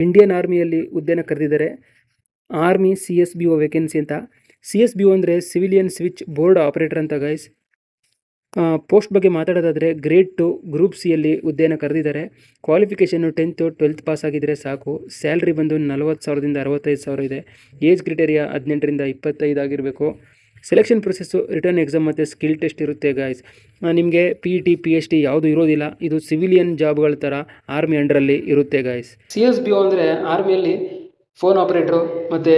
Indian ಆರ್ಮಿಯಲ್ಲಿ ಹುದ್ದೆನ ಕರೆದಿದ್ದಾರೆ. Army CSBO vacancy ಅಂತ. CSBO ಅಂದರೆ ಸಿವಿಲಿಯನ್ ಸ್ವಿಚ್ ಬೋರ್ಡ್ ಆಪರೇಟರ್ ಅಂತ ಗೈಸ್. ಪೋಸ್ಟ್ ಬಗ್ಗೆ ಮಾತಾಡೋದಾದರೆ ಗ್ರೇಡ್ 2 ಗ್ರೂಪ್ ಸಿಯಲ್ಲಿ ಹುದ್ದೆಯನ್ನು ಕರೆದಿದ್ದಾರೆ. ಕ್ವಾಲಿಫಿಕೇಷನ್ನು 10th 12th ಪಾಸ್ ಆಗಿದ್ದರೆ ಸಾಕು. ಸ್ಯಾಲ್ರಿ ಬಂದು 40,000ದಿಂದ 65,000 ಇದೆ. ಏಜ್ ಕ್ರಿಟೇರಿಯಾ 18ರಿಂದ 25 ಆಗಿರಬೇಕು. ಸೆಲೆಕ್ಷನ್ ಪ್ರೊಸೆಸ್ಸು ರಿಟರ್ನ್ ಎಕ್ಸಾಮ್ ಮತ್ತು ಸ್ಕಿಲ್ ಟೆಸ್ಟ್ ಇರುತ್ತೆ ಗಾಯ್ಸ್. ನಿಮಗೆ PET PhD ಯಾವುದು ಇರೋದಿಲ್ಲ. ಇದು ಸಿವಿಲಿಯನ್ ಜಾಬ್ಗಳ ಥರ ಆರ್ಮಿ ಅಂಡರಲ್ಲಿ ಇರುತ್ತೆ ಗಾಯ್ಸ್. CSBO ಅಂದರೆ ಆರ್ಮಿಯಲ್ಲಿ ಫೋನ್ ಆಪರೇಟ್ರು ಮತ್ತು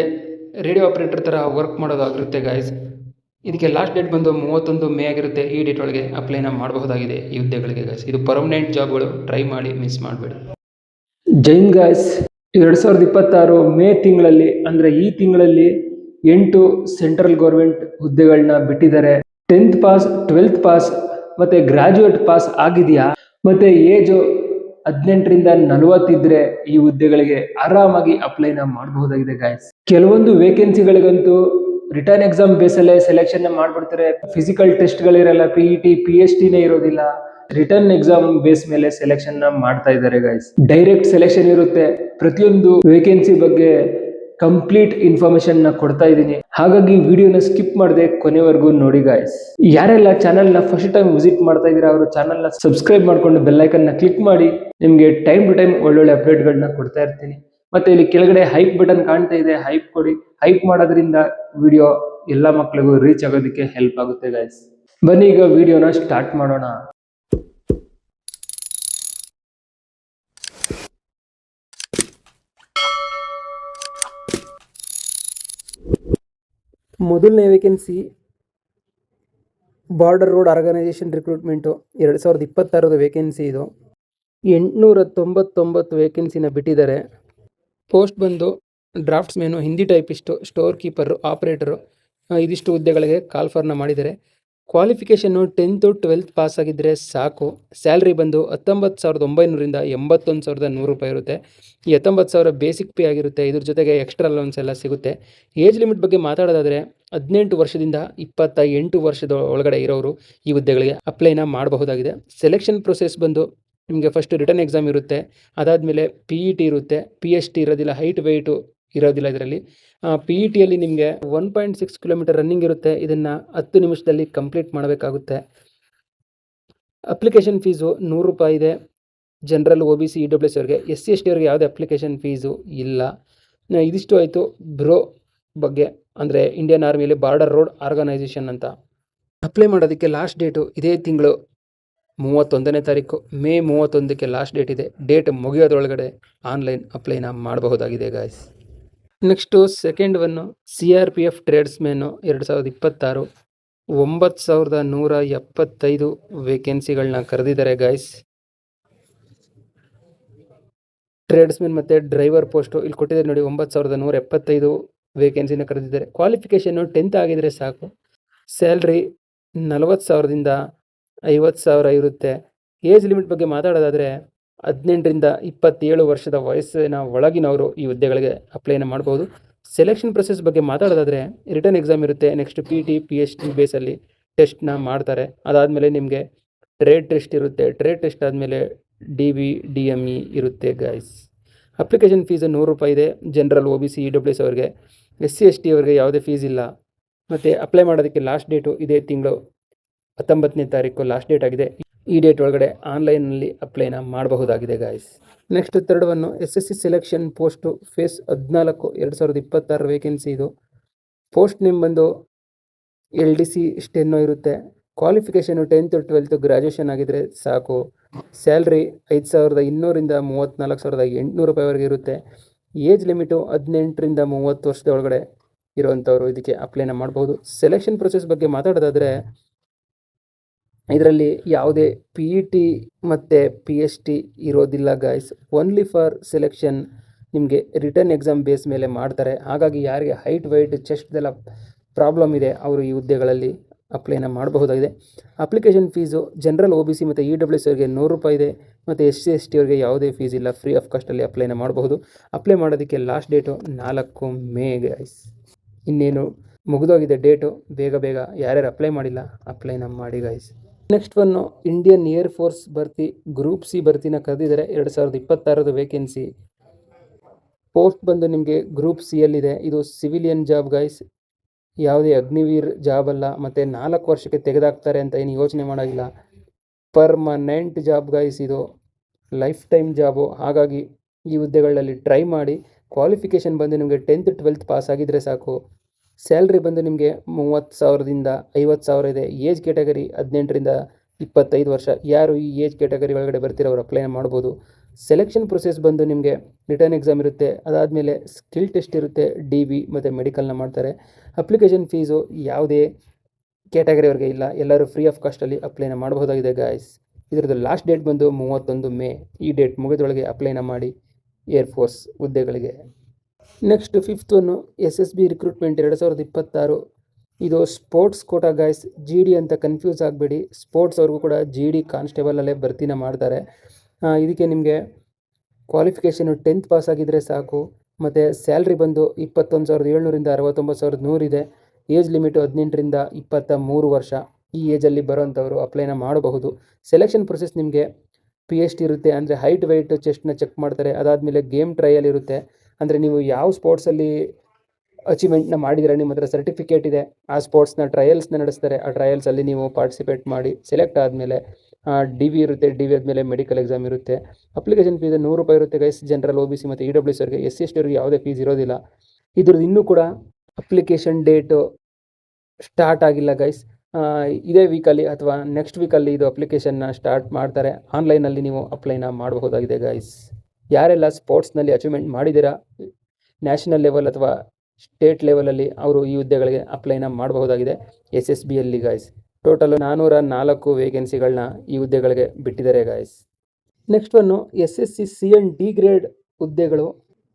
ರೇಡಿಯೋ ಆಪರೇಟರ್ ಥರ ವರ್ಕ್ ಮಾಡೋದಾಗಿರುತ್ತೆ ಗಾಯ್ಸ್. ಇದಕ್ಕೆ ಲಾಸ್ಟ್ ಡೇಟ್ ಬಂದು 31 ಮೇ ಆಗಿರುತ್ತೆ. ಈ ಡೇಟ್ ಒಳಗೆ ಅಪ್ಲೈನ ಮಾಡಬಹುದಾಗಿದೆ ಈ ಹುದ್ದೆಗಳಿಗೆ ಗಾಯ್ಸ್. ಇದು ಪರ್ಮನೆಂಟ್ ಜಾಬ್ಗಳು, ಟ್ರೈ ಮಾಡಿ, ಮಿಸ್ ಮಾಡಬೇಡಿ. ಜೈನ್ ಗಾಯ್ಸ್, 2026 ಮೇ ತಿಂಗಳಲ್ಲಿ ಅಂದರೆ ಈ ತಿಂಗಳಲ್ಲಿ 8 ಸೆಂಟ್ರಲ್ ಗೌರ್ಮೆಂಟ್ ಹುದ್ದೆಗಳನ್ನ ಬಿಟ್ಟಿದ್ದಾರೆ. 10th ಪಾಸ್, 12th ಪಾಸ್ ಮತ್ತು ಗ್ರಾಜ್ಯುಯೇಟ್ ಪಾಸ್ ಆಗಿದೆಯಾ ಮತ್ತು ಏಜು 18ರಿಂದ 40 ಇದ್ರೆ ಈ ಹುದ್ದೆಗಳಿಗೆ ಆರಾಮಾಗಿ ಅಪ್ಲೈನ ಮಾಡಬಹುದಾಗಿದೆ ಗಾಯ್ಸ್. ಕೆಲವೊಂದು ವೇಕೆನ್ಸಿಗಳಿಗಂತೂ ರಿಟರ್ನ್ ಎಕ್ಸಾಮ್ ಬೇಸಲ್ಲೇ ಸೆಲೆಕ್ಷನ್ ಮಾಡ್ಬಿಡ್ತಾರೆ. ಫಿಸಿಕಲ್ ಟೆಸ್ಟ್ಗಳಿರಲ್ಲ, PET PhDನೇ ಇರೋದಿಲ್ಲ. ರಿಟರ್ನ್ ಎಕ್ಸಾಮ್ ಬೇಸ್ ಮೇಲೆ ಸೆಲೆಕ್ಷನ್ ಮಾಡ್ತಾ ಇದ್ದಾರೆ ಗಾಯ್ಸ್. ಡೈರೆಕ್ಟ್ ಸೆಲೆಕ್ಷನ್ ಇರುತ್ತೆ. ಪ್ರತಿಯೊಂದು ವೇಕೆನ್ಸಿ ಬಗ್ಗೆ ಕಂಪ್ಲೀಟ್ ಇನ್ಫಾರ್ಮೇಶನ್ ಕೊಡ್ತಾ ಇದ್ದೀನಿ. ಹಾಗಾಗಿ ವಿಡಿಯೋನ ಸ್ಕಿಪ್ ಮಾಡದೆ ಕೊನೆವರೆಗೂ ನೋಡಿ ಗಾಯ್ಸ್. ಯಾರೆಲ್ಲ ಚಾನಲ್ನ ಫಸ್ಟ್ ಟೈಮ್ ವಿಸಿಟ್ ಮಾಡ್ತಾ ಇದ್ದೀರಾ ಅವರು ಚಾನಲ್ನ ಸಬ್ಸ್ಕ್ರೈಬ್ ಮಾಡ್ಕೊಂಡು ಬೆಲ್ ಐಕನ್ನ ಕ್ಲಿಕ್ ಮಾಡಿ. ನಿಮಗೆ ಟೈಮ್ ಟು ಟೈಮ್ ಒಳ್ಳೊಳ್ಳೆ ಅಪ್ಡೇಟ್ಗಳನ್ನ ಕೊಡ್ತಾ ಇರ್ತೀನಿ. ಮತ್ತೆ ಇಲ್ಲಿ ಕೆಳಗಡೆ ಹೈಪ್ ಬಟನ್ ಕಾಣ್ತಾ ಇದೆ, ಹೈಪ್ ಕೊಡಿ. ಹೈಪ್ ಮಾಡೋದ್ರಿಂದ ವಿಡಿಯೋ ಎಲ್ಲ ಮಕ್ಕಳಿಗೂ ರೀಚ್ ಆಗೋದಕ್ಕೆ ಹೆಲ್ಪ್ ಆಗುತ್ತೆ ಗಾಯ್ಸ್. ಬನ್ನಿ ಈಗ ವಿಡಿಯೋನ ಸ್ಟಾರ್ಟ್ ಮಾಡೋಣ. ಮೊದಲನೇ vacancy border road organisation recruitment 2026 vacancy. ಇದು 899 ವೇಕೆನ್ಸಿನ ಬಿಟ್ಟಿದ್ದಾರೆ. ಪೋಸ್ಟ್ ಬಂದು draughtsman, Hindi typist, store keeper, operator, ಇದಿಷ್ಟು ಹುದ್ದೆಗಳಿಗೆ ಕಾಲ್ಫರ್ನ ಮಾಡಿದ್ದಾರೆ. ಕ್ವಾಲಿಫಿಕೇಷನ್ನು 10th 12th ಪಾಸ್ ಆಗಿದ್ದರೆ ಸಾಕು. ಸ್ಯಾಲ್ರಿ ಬಂದು 19,900ರಿಂದ 81,100 ರೂಪಾಯಿ ಇರುತ್ತೆ. ಈ 19,000 ಬೇಸಿಕ್ ಪೇ ಆಗಿರುತ್ತೆ. ಇದ್ರ ಜೊತೆಗೆ ಎಕ್ಸ್ಟ್ರಾ ಅಲೌನ್ಸ್ ಎಲ್ಲ ಸಿಗುತ್ತೆ. ಏಜ್ ಲಿಮಿಟ್ ಬಗ್ಗೆ ಮಾತಾಡೋದಾದರೆ 18 ವರ್ಷದಿಂದ 28 ವರ್ಷದ ಒಳಗಡೆ ಇರೋರು ಈ ಹುದ್ದೆಗಳಿಗೆ ಅಪ್ಲೈನ ಮಾಡಬಹುದಾಗಿದೆ. ಸೆಲೆಕ್ಷನ್ ಪ್ರೊಸೆಸ್ ಬಂದು ನಿಮಗೆ ಫಸ್ಟ್ ರಿಟರ್ನ್ ಎಕ್ಸಾಮ್ ಇರುತ್ತೆ. ಅದಾದಮೇಲೆ PET ಇರುತ್ತೆ. PhD ಇರೋದಿಲ್ಲ, ಹೈಟ್ ವೆಯ್ಟು ಇರೋದಿಲ್ಲ ಇದರಲ್ಲಿ. PETಯಲ್ಲಿ ನಿಮಗೆ 1.6 ಕಿಲೋಮೀಟರ್ ರನ್ನಿಂಗ್ ಇರುತ್ತೆ. ಇದನ್ನು 10 ನಿಮಿಷದಲ್ಲಿ ಕಂಪ್ಲೀಟ್ ಮಾಡಬೇಕಾಗುತ್ತೆ. ಅಪ್ಲಿಕೇಶನ್ ಫೀಸು 100 ರೂಪಾಯಿ ಇದೆ. ಜನರಲ್, OBC, EWS ಅವರಿಗೆ. SC ST ಅವರಿಗೆ ಯಾವುದೇ ಅಪ್ಲಿಕೇಶನ್ ಫೀಸು ಇಲ್ಲ. ಇದಿಷ್ಟು ಆಯಿತು ಬ್ರೋ ಬಗ್ಗೆ, ಅಂದರೆ ಇಂಡಿಯನ್ ಆರ್ಮಿಯಲ್ಲಿ ಬಾರ್ಡರ್ ರೋಡ್ ಆರ್ಗನೈಸೇಷನ್ ಅಂತ. ಅಪ್ಲೈ ಮಾಡೋದಕ್ಕೆ ಲಾಸ್ಟ್ ಡೇಟು ಇದೇ ತಿಂಗಳು 31ನೇ ತಾರೀಕು, ಮೇ 31ಕ್ಕೆ ಲಾಸ್ಟ್ ಡೇಟ್ ಇದೆ. ಡೇಟ್ ಮುಗಿಯೋದ್ರೊಳಗಡೆ ಆನ್ಲೈನ್ ಅಪ್ಲೈನ ಮಾಡಬಹುದಾಗಿದೆ guys. Next second one CRPF ಟ್ರೇಡ್ಸ್ಮೇನು 2026 9,175 ವೇಕೆನ್ಸಿಗಳನ್ನ ಕರೆದಿದ್ದಾರೆ ಗಾಯ್ಸ್. ಟ್ರೇಡ್ಸ್ಮೆನ್ ಮತ್ತು ಡ್ರೈವರ್ ಪೋಸ್ಟು ಇಲ್ಲಿ ಕೊಟ್ಟಿದ್ದಾರೆ ನೋಡಿ. 9,175 ವೇಕೆನ್ಸಿನ ಕರೆದಿದ್ದಾರೆ. ಕ್ವಾಲಿಫಿಕೇಷನ್ನು 10th ಆಗಿದ್ರೆ ಸಾಕು. ಸ್ಯಾಲ್ರಿ 40,000ದಿಂದ 50,000 ಇರುತ್ತೆ. ಏಜ್ ಲಿಮಿಟ್ ಬಗ್ಗೆ ಮಾತಾಡೋದಾದರೆ 18ರಿಂದ 27 ವರ್ಷದ ವಯಸ್ಸಿನ ಒಳಗಿನವರು ಈ ಹುದ್ದೆಗಳಿಗೆ ಅಪ್ಲೈನ ಮಾಡ್ಬೋದು. ಸೆಲೆಕ್ಷನ್ ಪ್ರೊಸೆಸ್ ಬಗ್ಗೆ ಮಾತಾಡೋದಾದರೆ ರಿಟರ್ನ್ ಎಕ್ಸಾಮ್ ಇರುತ್ತೆ. ನೆಕ್ಸ್ಟ್ PET PhD ಬೇಸಲ್ಲಿ ಟೆಸ್ಟ್ನ ಮಾಡ್ತಾರೆ. ಅದಾದಮೇಲೆ ನಿಮಗೆ ಟ್ರೇಡ್ ಟೆಸ್ಟ್ ಇರುತ್ತೆ. ಟ್ರೇಡ್ ಟೆಸ್ಟ್ ಆದಮೇಲೆ DB DME ಇರುತ್ತೆ ಗಾಯ್ಸ್. ಅಪ್ಲಿಕೇಶನ್ ಫೀಸು 100 ರೂಪಾಯಿ ಇದೆ. ಜನರಲ್, OBC, EWS ಅವರಿಗೆ. SC ST ಅವರಿಗೆ ಯಾವುದೇ ಫೀಸ್ ಇಲ್ಲ. ಮತ್ತು ಅಪ್ಲೈ ಮಾಡೋದಕ್ಕೆ ಲಾಸ್ಟ್ ಡೇಟು ಇದೇ ತಿಂಗಳು 19ನೇ ತಾರೀಕು ಲಾಸ್ಟ್ ಡೇಟ್ ಆಗಿದೆ. ಈ ಡೇಟ್ ಒಳಗಡೆ ಆನ್ಲೈನಲ್ಲಿ ಅಪ್ಲೈನ ಮಾಡಬಹುದಾಗಿದೆ guys. Next third one SSC selection post phase 14 2026 vacancy. ಇದು ಪೋಸ್ಟ್ ನೇಮ್ ಬಂದು LDC ಸ್ಟೆನ್ನೋ ಇರುತ್ತೆ. ಕ್ವಾಲಿಫಿಕೇಷನು 10th 12th ಗ್ರಾಜ್ಯುಯೇಷನ್ ಆಗಿದ್ದರೆ ಸಾಕು. ಸ್ಯಾಲ್ರಿ 5,200ರಿಂದ 34,800 ರೂಪಾಯಿವರೆಗೆ ಇರುತ್ತೆ. ಏಜ್ ಲಿಮಿಟು 18ರಿಂದ 30 ವರ್ಷದ ಒಳಗಡೆ ಇರುವಂಥವ್ರು ಇದಕ್ಕೆ ಅಪ್ಲೈನ ಮಾಡ್ಬೋದು. ಸೆಲೆಕ್ಷನ್ ಪ್ರೊಸೆಸ್ ಬಗ್ಗೆ ಮಾತಾಡೋದಾದರೆ ಇದರಲ್ಲಿ ಯಾವುದೇ PET ಮತ್ತು PhD ಇರೋದಿಲ್ಲ ಗಾಯ್ಸ್. ಓನ್ಲಿ ಫಾರ್ ಸೆಲೆಕ್ಷನ್ ನಿಮಗೆ ರಿಟರ್ನ್ ಎಕ್ಸಾಮ್ ಬೇಸ್ ಮೇಲೆ ಮಾಡ್ತಾರೆ. ಹಾಗಾಗಿ ಯಾರಿಗೆ ಹೈಟ್ ವೆಯ್ಟ್ ಚೆಸ್ಟ್ದೆಲ್ಲ ಪ್ರಾಬ್ಲಮ್ ಇದೆ ಅವರು ಈ ಹುದ್ದೆಗಳಲ್ಲಿ ಅಪ್ಲೈನ ಮಾಡಬಹುದಾಗಿದೆ. ಅಪ್ಲಿಕೇಶನ್ ಫೀಸು ಜನರಲ್, OBC ಮತ್ತು EWS ಅವರಿಗೆ 100 ರೂಪಾಯಿ ಇದೆ. ಮತ್ತು SC ST ಅವರಿಗೆ ಯಾವುದೇ ಫೀಸ್ ಇಲ್ಲ, ಫ್ರೀ ಆಫ್ ಕಾಸ್ಟಲ್ಲಿ ಅಪ್ಲೈನ ಮಾಡಬಹುದು. ಅಪ್ಲೈ ಮಾಡೋದಕ್ಕೆ ಲಾಸ್ಟ್ ಡೇಟು 4 ಮೇ ಗಾಯ್ಸ್. ಇನ್ನೇನು ಮುಗಿದೋಗಿದೆ ಡೇಟು. ಬೇಗ ಯಾರ್ಯಾರು ಅಪ್ಲೈ ಮಾಡಿಲ್ಲ ಅಪ್ಲೈನ ಮಾಡಿ guys. Next one Indian air force ಭರ್ತಿ ಗ್ರೂಪ್ ಸಿ ಭರ್ತಿನ ಕರೆದಿದ್ದಾರೆ. 2026 ವೇಕೆನ್ಸಿ. ಪೋಸ್ಟ್ ಬಂದು ನಿಮಗೆ ಗ್ರೂಪ್ ಸಿ ಯಲ್ಲಿದೆ. ಇದು ಸಿವಿಲಿಯನ್ ಜಾಬ್ ಗೈಸ್, ಯಾವುದೇ ಅಗ್ನಿವೀರ್ ಜಾಬ್ ಅಲ್ಲ. ಮತ್ತು 4 ವರ್ಷಕ್ಕೆ ತೆಗೆದಾಕ್ತಾರೆ ಅಂತ ಏನು ಯೋಚನೆ ಮಾಡೋಂಗಿಲ್ಲ. ಪರ್ಮನೆಂಟ್ ಜಾಬ್ ಗೈಸ್, ಇದು ಲೈಫ್ ಟೈಮ್ ಜಾಬು. ಹಾಗಾಗಿ ಈ ಹುದ್ದೆಗಳಲ್ಲಿ ಟ್ರೈ ಮಾಡಿ. ಕ್ವಾಲಿಫಿಕೇಷನ್ ಬಂದು ನಿಮಗೆ 10th 12th ಪಾಸ್ ಆಗಿದ್ದರೆ ಸಾಕು. ಸ್ಯಾಲ್ರಿ ಬಂದು ನಿಮಗೆ 30,000ದಿಂದ 50,000 ಇದೆ. ಏಜ್ ಕ್ಯಾಟಗರಿ 18ರಿಂದ 25 ವರ್ಷ. ಯಾರು ಈ ಏಜ್ ಕ್ಯಾಟಗರಿ ಒಳಗಡೆ ಬರ್ತೀರೋ ಅವರು ಅಪ್ಲೈ ಮಾಡ್ಬೋದು. ಸೆಲೆಕ್ಷನ್ ಪ್ರೊಸೆಸ್ ಬಂದು ನಿಮಗೆ ರಿಟರ್ನ್ ಎಕ್ಸಾಮ್ ಇರುತ್ತೆ, ಅದಾದಮೇಲೆ ಸ್ಕಿಲ್ ಟೆಸ್ಟ್ ಇರುತ್ತೆ, DV ಮತ್ತು ಮೆಡಿಕಲ್ನ ಮಾಡ್ತಾರೆ. ಅಪ್ಲಿಕೇಶನ್ ಫೀಸು ಯಾವುದೇ ಕ್ಯಾಟಗರಿವರೆಗೆ ಇಲ್ಲ, ಎಲ್ಲರೂ ಫ್ರೀ ಆಫ್ ಕಾಸ್ಟಲ್ಲಿ ಅಪ್ಲೈನ ಮಾಡಬಹುದಾಗಿದೆ ಗಾಯ್ಸ್. ಇದರದ್ದು ಲಾಸ್ಟ್ ಡೇಟ್ ಬಂದು 31 ಮೇ. ಈ ಡೇಟ್ ಮುಗಿದೊಳಗೆ ಅಪ್ಲೈನ ಮಾಡಿ ಏರ್ಫೋರ್ಸ್ ಹುದ್ದೆಗಳಿಗೆ. Next 5th one SSB recruitment 2026. ಇದು ಸ್ಪೋರ್ಟ್ಸ್ ಕೋಟಾ ಗಾಯ್ಸ್. GD ಅಂತ ಕನ್ಫ್ಯೂಸ್ ಆಗಬೇಡಿ, ಸ್ಪೋರ್ಟ್ಸ್ ಅವ್ರಿಗೂ ಕೂಡ GD ಕಾನ್ಸ್ಟೇಬಲಲ್ಲೇ ಭರ್ತಿನ ಮಾಡ್ತಾರೆ. ಇದಕ್ಕೆ ನಿಮಗೆ ಕ್ವಾಲಿಫಿಕೇಷನು 10th ಪಾಸ್ ಆಗಿದ್ದರೆ ಸಾಕು. ಮತ್ತು ಸ್ಯಾಲ್ರಿ ಬಂದು 21,700ರಿಂದ 69,100 ಇದೆ. ಏಜ್ ಲಿಮಿಟು 18ರಿಂದ 23 ವರ್ಷ. ಈ ಏಜಲ್ಲಿ ಬರೋಂಥವ್ರು ಅಪ್ಲೈನ ಮಾಡಬಹುದು. ಸೆಲೆಕ್ಷನ್ ಪ್ರೊಸೆಸ್ ನಿಮಗೆ PST ಇರುತ್ತೆ, ಅಂದರೆ ಹೈಟ್ ವೆಯ್ಟ್ ಚೆಸ್ಟ್ನ ಚೆಕ್ ಮಾಡ್ತಾರೆ. ಅದಾದಮೇಲೆ ಗೇಮ್ ಟ್ರಯಲ್ ಇರುತ್ತೆ, ಅಂದರೆ ನೀವು ಯಾವ ಸ್ಪೋರ್ಟ್ಸಲ್ಲಿ ಅಚೀವ್ಮೆಂಟ್ನ ಮಾಡಿದರೆ ನಿಮ್ಮ ಹತ್ರ ಸರ್ಟಿಫಿಕೇಟ್ ಇದೆ, ಆ ಸ್ಪೋರ್ಟ್ಸ್ನ ಟ್ರಯಲ್ಸ್ನ ನಡೆಸ್ತಾರೆ. ಆ ಟ್ರಯಲ್ಸಲ್ಲಿ ನೀವು ಪಾರ್ಟಿಸಿಪೇಟ್ ಮಾಡಿ ಸೆಲೆಕ್ಟ್ ಆದಮೇಲೆ DV ಇರುತ್ತೆ. DV ಆದಮೇಲೆ ಮೆಡಿಕಲ್ ಎಕ್ಸಾಮ್ ಇರುತ್ತೆ. ಅಪ್ಲಿಕೇಶನ್ ಫೀಸ್ 100 ರೂಪಾಯಿ ಇರುತ್ತೆ ಗೈಸ್. ಜನರಲ್, OBC ಮತ್ತು EWS ಅವರಿಗೆ. SC/ST ಅವರಿಗೆ ಯಾವುದೇ ಫೀಸ್ ಇರೋದಿಲ್ಲ. ಇದ್ರದ್ದು ಇನ್ನೂ ಕೂಡ ಅಪ್ಲಿಕೇಶನ್ ಡೇಟು ಸ್ಟಾರ್ಟ್ ಆಗಿಲ್ಲ ಗೈಸ್. ಇದೇ ವೀಕಲ್ಲಿ ಅಥವಾ ನೆಕ್ಸ್ಟ್ ವೀಕಲ್ಲಿ ಇದು ಅಪ್ಲಿಕೇಶನ್ನ ಸ್ಟಾರ್ಟ್ ಮಾಡ್ತಾರೆ. ಆನ್ಲೈನಲ್ಲಿ ನೀವು ಅಪ್ಲೈನ ಮಾಡಬಹುದಾಗಿದೆ ಗೈಸ್. ಯಾರೆಲ್ಲ ಸ್ಪೋರ್ಟ್ಸ್ನಲ್ಲಿ ಅಚೀವ್ಮೆಂಟ್ ಮಾಡಿದ್ದೀರಾ ನ್ಯಾಷನಲ್ ಲೆವೆಲ್ ಅಥವಾ ಸ್ಟೇಟ್ ಲೆವೆಲಲ್ಲಿ, ಅವರು ಈ ಹುದ್ದೆಗಳಿಗೆ ಅಪ್ಲೈನ ಮಾಡಬಹುದಾಗಿದೆ SSBಯಲ್ಲಿ ಗೈಸ್. ಟೋಟಲು 404 ವೇಕೆನ್ಸಿಗಳನ್ನ ಈ ಹುದ್ದೆಗಳಿಗೆ ಬಿಟ್ಟಿದ್ದಾರೆ guys. Next one SSC CN D grade ಹುದ್ದೆಗಳು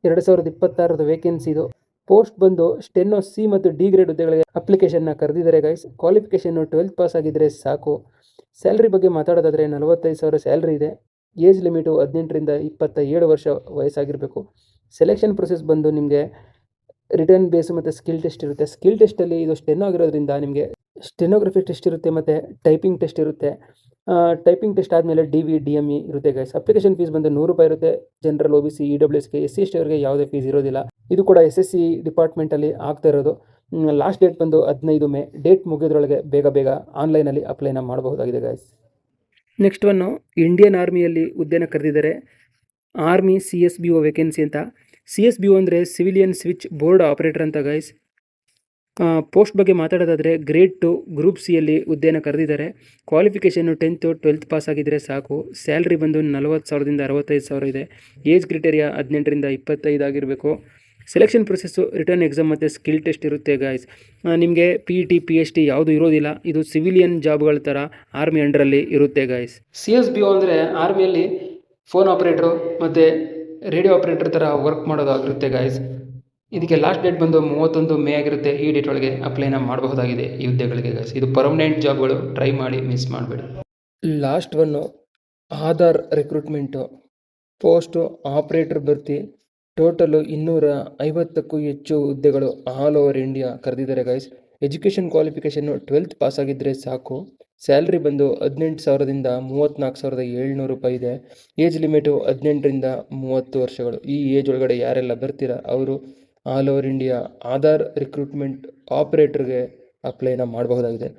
2026 ವೇಕೆನ್ಸಿ. ಇದು ಪೋಸ್ಟ್ ಬಂದು ಸ್ಟೆನೋ C ಮತ್ತು D ಗ್ರೇಡ್ ಹುದ್ದೆಗಳಿಗೆ ಅಪ್ಲಿಕೇಶನ್ನ ಕರೆದಿದ್ದಾರೆ ಗೈಸ್. ಕ್ವಾಲಿಫಿಕೇಷನ್ನು 12th ಪಾಸ್ ಆಗಿದ್ದರೆ ಸಾಕು. ಸ್ಯಾಲ್ರಿ ಬಗ್ಗೆ ಮಾತಾಡೋದಾದರೆ 45,000 ಸ್ಯಾಲ್ರಿ ಇದೆ. ಏಜ್ ಲಿಮಿಟು 18ರಿಂದ 27 ವರ್ಷ ವಯಸ್ಸಾಗಿರಬೇಕು. ಸೆಲೆಕ್ಷನ್ ಪ್ರೊಸೆಸ್ ಬಂದು ನಿಮಗೆ ರಿಟರ್ನ್ ಬೇಸು ಮತ್ತು ಸ್ಕಿಲ್ ಟೆಸ್ಟ್ ಇರುತ್ತೆ. ಸ್ಕಿಲ್ ಟೆಸ್ಟಲ್ಲಿ ಇದು ಸ್ಟೆನೋ ಆಗಿರೋದ್ರಿಂದ ನಿಮಗೆ ಸ್ಟೆನೋಗ್ರಫಿ ಟೆಸ್ಟ್ ಇರುತ್ತೆ ಮತ್ತು ಟೈಪಿಂಗ್ ಟೆಸ್ಟ್ ಇರುತ್ತೆ. ಟೈಪಿಂಗ್ ಟೆಸ್ಟ್ ಆದಮೇಲೆ DV DME ಇರುತ್ತೆ ಗೈಸ್. ಅಪ್ಲಿಕೇಶನ್ ಫೀಸ್ ಬಂದು 100 ರೂಪಾಯಿ ಇರುತ್ತೆ. ಜನರಲ್, OBC, EWSಗೆ, SC/ST ಅವರಿಗೆ ಯಾವುದೇ ಫೀಸ್ ಇರೋದಿಲ್ಲ. ಇದು ಕೂಡ SSC ಡಿಪಾರ್ಟ್ಮೆಂಟಲ್ಲಿ ಆಗ್ತಾ ಇರೋದು. ಲಾಸ್ಟ್ ಡೇಟ್ ಬಂದು 15 ಮೇ. ಡೇಟ್ ಮುಗಿಯೋದ್ರೊಳಗೆ ಬೇಗ ಆನ್ಲೈನಲ್ಲಿ ಅಪ್ಲೈನ ಮಾಡಬಹುದಾಗಿದೆ ಗೈಸ್. ನೆಕ್ಸ್ಟ್ ಒನ್ನು ಇಂಡಿಯನ್ ಆರ್ಮಿಯಲ್ಲಿ ಹುದ್ದೆನ ಕರೆದಿದ್ದಾರೆ. ಆರ್ಮಿ CSBO ವೇಕೆನ್ಸಿ ಅಂತ. CSBO ಅಂದರೆ ಸಿವಿಲಿಯನ್ ಸ್ವಿಚ್ ಬೋರ್ಡ್ ಆಪರೇಟರ್ ಅಂತ ಗೈಸ್. ಪೋಸ್ಟ್ ಬಗ್ಗೆ ಮಾತಾಡೋದಾದರೆ ಗ್ರೇಡ್ 2 ಗ್ರೂಪ್ C ಯಲ್ಲಿ ಹುದ್ದೆನ ಕರೆದಿದ್ದಾರೆ. ಕ್ವಾಲಿಫಿಕೇಷನ್ನು 10th 12th ಪಾಸ್ ಆಗಿದ್ದರೆ ಸಾಕು. ಸ್ಯಾಲ್ರಿ ಬಂದು 40,000ದಿಂದ 65,000 ಇದೆ. ಏಜ್ ಕ್ರಿಟೇರಿಯಾ 18ರಿಂದ 25 ಆಗಿರಬೇಕು. ಸೆಲೆಕ್ಷನ್ ಪ್ರೊಸೆಸ್ಸು ರಿಟರ್ನ್ ಎಕ್ಸಾಮ್ ಮತ್ತು ಸ್ಕಿಲ್ ಟೆಸ್ಟ್ ಇರುತ್ತೆ ಗಾಯ್ಸ್. ನಿಮಗೆ PET PST ಯಾವುದು ಇರೋದಿಲ್ಲ. ಇದು ಸಿವಿಲಿಯನ್ ಜಾಬ್ಗಳ ಥರ ಆರ್ಮಿ ಅಂಡರಲ್ಲಿ ಇರುತ್ತೆ ಗಾಯ್ಸ್. CSBO ಅಂದರೆ ಆರ್ಮಿಯಲ್ಲಿ ಫೋನ್ ಆಪ್ರೇಟ್ರು ಮತ್ತು ರೇಡಿಯೋ ಆಪ್ರೇಟರ್ ಥರ ವರ್ಕ್ ಮಾಡೋದಾಗಿರುತ್ತೆ ಗಾಯ್ಸ್. ಇದಕ್ಕೆ ಲಾಸ್ಟ್ ಡೇಟ್ ಬಂದು 31 ಮೇ ಆಗಿರುತ್ತೆ. ಈ ಡೇಟ್ ಒಳಗೆ ಅಪ್ಲೈನ ಮಾಡಬಹುದಾಗಿದೆ ಈ ಹುದ್ದೆಗಳಿಗೆ ಗಾಯ್ಸ್. ಇದು ಪರ್ಮನೆಂಟ್ ಜಾಬ್ಗಳು, ಟ್ರೈ ಮಾಡಿ, ಮಿಸ್ ಮಾಡಬೇಡಿ. Last one Aadhaar recruitment. Post operator ಭರ್ತಿ. ಟೋಟಲು 250ಕ್ಕೂ ಹೆಚ್ಚು ಹುದ್ದೆಗಳು ಆಲ್ ಓವರ್ ಇಂಡಿಯಾ ಕರೆದಿದ್ದಾರೆ guys. Education qualification 12th pass ಆಗಿದ್ದರೆ ಸಾಕು. ಸ್ಯಾಲ್ರಿ ಬಂದು 18,000ದಿಂದ 34,700 ರೂಪಾಯಿ ಇದೆ. ಏಜ್ ಲಿಮಿಟು 18ರಿಂದ 30 ವರ್ಷಗಳು. ಈ ಏಜ್ ಒಳಗಡೆ ಯಾರೆಲ್ಲ ಬರ್ತೀರಾ ಅವರು all over India Aadhaar recruitment ಆಪ್ರೇಟರ್ಗೆ ಅಪ್ಲೈನ ಮಾಡಬಹುದಾಗಿದೆ.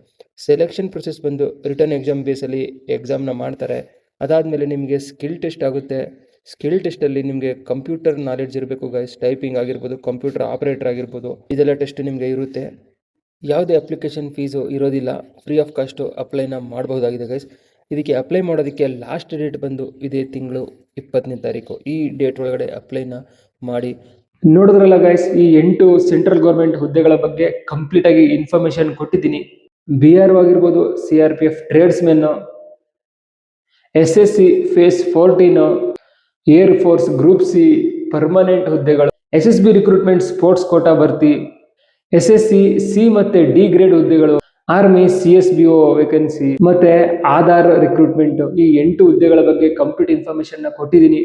ಸೆಲೆಕ್ಷನ್ ಪ್ರೊಸೆಸ್ ಬಂದು ರಿಟರ್ನ್ ಎಕ್ಸಾಮ್ ಬೇಸಲ್ಲಿ ಎಕ್ಸಾಮ್ನ ಮಾಡ್ತಾರೆ. ಅದಾದಮೇಲೆ ನಿಮಗೆ ಸ್ಕಿಲ್ ಟೆಸ್ಟ್ ಆಗುತ್ತೆ. ಸ್ಕಿಲ್ ಟೆಸ್ಟಲ್ಲಿ ನಿಮಗೆ ಕಂಪ್ಯೂಟರ್ ನಾಲೆಡ್ಜ್ ಇರಬೇಕು ಗೈಸ್. ಟೈಪಿಂಗ್ ಆಗಿರ್ಬೋದು, ಕಂಪ್ಯೂಟರ್ ಆಪ್ರೇಟರ್ ಆಗಿರ್ಬೋದು, ಇದೆಲ್ಲ ಟೆಸ್ಟ್ ನಿಮಗೆ ಇರುತ್ತೆ. ಯಾವುದೇ ಅಪ್ಲಿಕೇಶನ್ ಫೀಸು ಇರೋದಿಲ್ಲ, ಫ್ರೀ ಆಫ್ ಕಾಸ್ಟು ಅಪ್ಲೈನ ಮಾಡಬಹುದಾಗಿದೆ ಗೈಸ್. ಇದಕ್ಕೆ ಅಪ್ಲೈ ಮಾಡೋದಕ್ಕೆ ಲಾಸ್ಟ್ ಡೇಟ್ ಬಂದು ಇದೇ ತಿಂಗಳು 20ನೇ ತಾರೀಕು. ಈ ಡೇಟ್ ಒಳಗಡೆ ಅಪ್ಲೈನ ಮಾಡಿ. ನೋಡಿದ್ರಲ್ಲ ಗೈಸ್, ಈ 8 ಸೆಂಟ್ರಲ್ ಗೌರ್ಮೆಂಟ್ ಹುದ್ದೆಗಳ ಬಗ್ಗೆ ಕಂಪ್ಲೀಟಾಗಿ ಇನ್ಫಾರ್ಮೇಷನ್ ಕೊಟ್ಟಿದ್ದೀನಿ. BRO ಆಗಿರ್ಬೋದು, CRPF tradesmen, SSC phase 14, air force group C permanent ಹುದ್ದೆಗಳು, SSB ರಿಕ್ರೂಟ್ಮೆಂಟ್ ಸ್ಪೋರ್ಟ್ಸ್ ಕೋಟಾ ಭರ್ತಿ, SSC C ಮತ್ತು D ಗ್ರೇಡ್ ಹುದ್ದೆಗಳು, ಆರ್ಮಿ CSBO ವೇಕೆನ್ಸಿ ಮತ್ತೆ ಆಧಾರ್ ರಿಕ್ರೂಟ್ಮೆಂಟ್. ಈ 8 ಹುದ್ದೆಗಳ ಬಗ್ಗೆ ಕಂಪ್ಲೀಟ್ ಇನ್ಫಾರ್ಮೇಷನ್ ಕೊಟ್ಟಿದ್ದೀನಿ.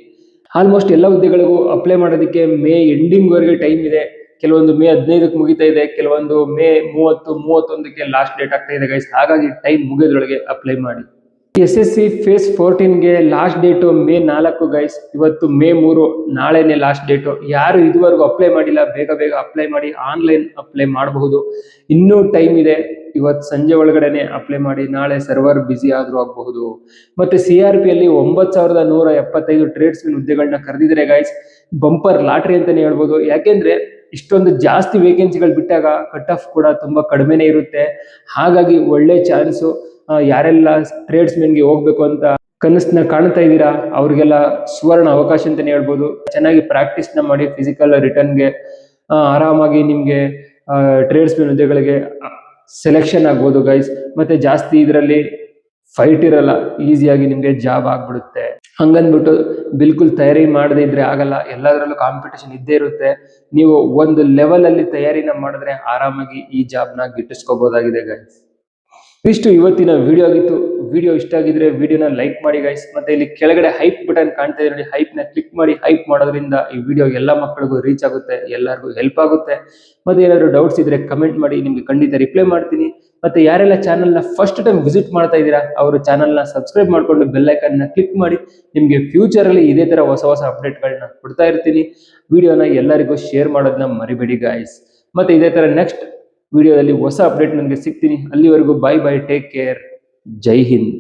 ಆಲ್ಮೋಸ್ಟ್ ಎಲ್ಲ ಹುದ್ದೆಗಳಿಗೂ ಅಪ್ಲೈ ಮಾಡೋದಕ್ಕೆ ಮೇ ಎಂಡಿಂಗ್ವರೆಗೆ ಟೈಮ್ ಇದೆ. ಕೆಲವೊಂದು ಮೇ 15ಕ್ಕೆ ಮುಗಿತಾ ಇದೆ, ಕೆಲವೊಂದು ಮೇ 30, 31ಕ್ಕೆ ಲಾಸ್ಟ್ ಡೇಟ್ ಆಗ್ತಾ ಇದೆ ಗೈಸ್. ಹಾಗಾಗಿ ಟೈಮ್ ಮುಗಿಯೋದ್ರೊಳಗೆ ಅಪ್ಲೈ ಮಾಡಿ. SSC ಫೇಸ್ 14ಗೆ ಲಾಸ್ಟ್ ಡೇಟು ಮೇ 4 ಗೈಸ್. ಇವತ್ತು ಮೇ 3, ನಾಳೆನೆ ಲಾಸ್ಟ್ ಡೇಟು. ಯಾರು ಇದುವರೆಗೂ ಅಪ್ಲೈ ಮಾಡಿಲ್ಲ ಬೇಗ ಬೇಗ ಅಪ್ಲೈ ಮಾಡಿ, ಆನ್ಲೈನ್ ಅಪ್ಲೈ ಮಾಡಬಹುದು. ಇನ್ನೂ ಟೈಮ್ ಇದೆ. ಇವತ್ತು ಸಂಜೆ ಒಳಗಡೆನೆ ಅಪ್ಲೈ ಮಾಡಿ, ನಾಳೆ ಸರ್ವರ್ ಬ್ಯುಸಿ ಆದ್ರೂ ಆಗಬಹುದು. ಮತ್ತೆ CRP ಅಲ್ಲಿ 9175 ಟ್ರೇಡ್ಸ್ಮನ್ ಹುದ್ದೆಗಳನ್ನ ಕರೆದಿದ್ದಾರೆ ಗೈಸ್. ಬಂಪರ್ ಲಾಟ್ರಿ ಅಂತಾನೆ ಹೇಳ್ಬೋದು. ಯಾಕೆಂದ್ರೆ ಇಷ್ಟೊಂದು ಜಾಸ್ತಿ ವೇಕೆನ್ಸಿಗಳು ಬಿಟ್ಟಾಗ ಕಟ್ ಆಫ್ ಕೂಡ ತುಂಬಾ ಕಡಿಮೆನೇ ಇರುತ್ತೆ. ಹಾಗಾಗಿ ಒಳ್ಳೆ ಚಾನ್ಸು. ಯಾರೆಲ್ಲ ಟ್ರೇಡ್ಸ್ಮನ್ಗೆ ಹೋಗ್ಬೇಕು ಅಂತ ಕನಸನ್ನ ಕಾಣ್ತಾ ಇದ್ದೀರಾ ಅವ್ರಿಗೆಲ್ಲ ಸುವರ್ಣ ಅವಕಾಶ ಅಂತಾನೆ ಹೇಳ್ಬೋದು. ಚೆನ್ನಾಗಿ ಪ್ರಾಕ್ಟೀಸ್ ನ ಮಾಡಿ ಫಿಸಿಕಲ್ ರಿಟರ್ನ್ಗೆ ಆರಾಮಾಗಿ ನಿಮ್ಗೆ ಟ್ರೇಡ್ಸ್ಮನ್ ಹುದ್ದೆಗಳಿಗೆ ಸೆಲೆಕ್ಷನ್ ಆಗ್ಬೋದು ಗೈಸ್. ಮತ್ತೆ ಜಾಸ್ತಿ ಇದರಲ್ಲಿ ಫೈಟ್ ಇರಲ್ಲ, ಈಸಿಯಾಗಿ ನಿಮ್ಗೆ ಜಾಬ್ ಆಗ್ಬಿಡುತ್ತೆ. ಹಂಗನ್ಬಿಟ್ಟು ಬಿಲ್ಕುಲ್ ತಯಾರಿ ಮಾಡದೇ ಇದ್ರೆ ಆಗಲ್ಲ. ಎಲ್ಲದರಲ್ಲೂ ಕಾಂಪಿಟೇಷನ್ ಇದ್ದೇ ಇರುತ್ತೆ. ನೀವು ಒಂದು ಲೆವೆಲ್ ಅಲ್ಲಿ ತಯಾರಿನ ಮಾಡಿದ್ರೆ ಆರಾಮಾಗಿ ಈ ಜಾಬ್ನ ಗಿಟ್ಟಿಸ್ಕೋಬಹುದಾಗಿದೆ ಗೈಸ್. ಇಷ್ಟು ಇವತ್ತಿನ ವಿಡಿಯೋ ಆಗಿತ್ತು. ವಿಡಿಯೋ ಇಷ್ಟ ಆಗಿದ್ರೆ ವಿಡಿಯೋನ ಲೈಕ್ ಮಾಡಿ ಗೈಸ್. ಮತ್ತೆ ಇಲ್ಲಿ ಕೆಳಗಡೆ ಹೈಪ್ ಬಟನ್ ಕಾಣ್ತಾ ಇದೆ ನೋಡಿ, ಹೈಪ್ ನ ಕ್ಲಿಕ್ ಮಾಡಿ. ಹೈಪ್ ಮಾಡೋದ್ರಿಂದ ಈ ವಿಡಿಯೋ ಎಲ್ಲ ಮಕ್ಕಳಿಗೂ ರೀಚ್ ಆಗುತ್ತೆ, ಎಲ್ಲರಿಗೂ ಹೆಲ್ಪ್ ಆಗುತ್ತೆ. ಮತ್ತೆ ಏನಾದ್ರು ಡೌಟ್ಸ್ ಇದ್ರೆ ಕಮೆಂಟ್ ಮಾಡಿ, ನಿಮ್ಗೆ ಖಂಡಿತ ರಿಪ್ಲೈ ಮಾಡ್ತೀನಿ. ಮತ್ತೆ ಯಾರೆಲ್ಲ ಚಾನಲ್ನ ಫಸ್ಟ್ ಟೈಮ್ ವಿಸಿಟ್ ಮಾಡ್ತಾ ಇದ್ದೀರಾ ಅವರು ಚಾನಲ್ನ ಸಬ್ಸ್ಕ್ರೈಬ್ ಮಾಡ್ಕೊಂಡು ಬೆಲ್ ಐಕನ್ ನ ಕ್ಲಿಕ್ ಮಾಡಿ. ನಿಮ್ಗೆ ಫ್ಯೂಚರ್ ಅಲ್ಲಿ ಇದೇ ತರ ಹೊಸ ಹೊಸ ಅಪ್ಡೇಟ್ಗಳನ್ನ ಕೊಡ್ತಾ ಇರ್ತೀನಿ. ವಿಡಿಯೋನ ಎಲ್ಲರಿಗೂ ಶೇರ್ ಮಾಡೋದನ್ನ ಮರಿಬೇಡಿ ಗಾಯ್ಸ್. ಮತ್ತೆ ಇದೇ ತರ ನೆಕ್ಸ್ಟ್ ವಿಡಿಯೋದಲ್ಲಿ ಹೊಸ ಅಪ್ಡೇಟ್ ನನಗೆ ಸಿಗ್ತೀನಿ. ಅಲ್ಲಿವರೆಗೂ ಬಾಯ್ ಬಾಯ್, ಟೇಕ್ ಕೇರ್, ಜೈ ಹಿಂದ್.